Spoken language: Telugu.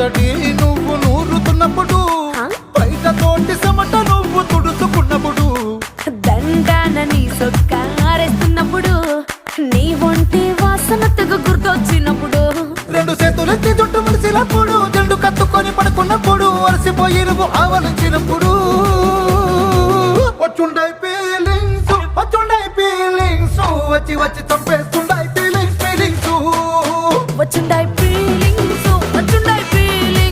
సందడి నువ్వు నూరుతున్నప్పుడు, బయట తోటి సమట నువ్వు తుడుచుకున్నప్పుడు, దండాన నీ సొక్కారేస్తున్నప్పుడు, నీ ఒంటి వాసనతకు గుర్తొచ్చినప్పుడు, రెండు చేతులెత్తి చుట్టూ ములిసినప్పుడు, జెండు కత్తుకొని పడుకున్నప్పుడు, అలసిపోయి నువ్వు ఆవలించినప్పుడు, వచ్చుండై ఫీలింగ్స్ వచ్చి వచ్చి చంపేస్తుండ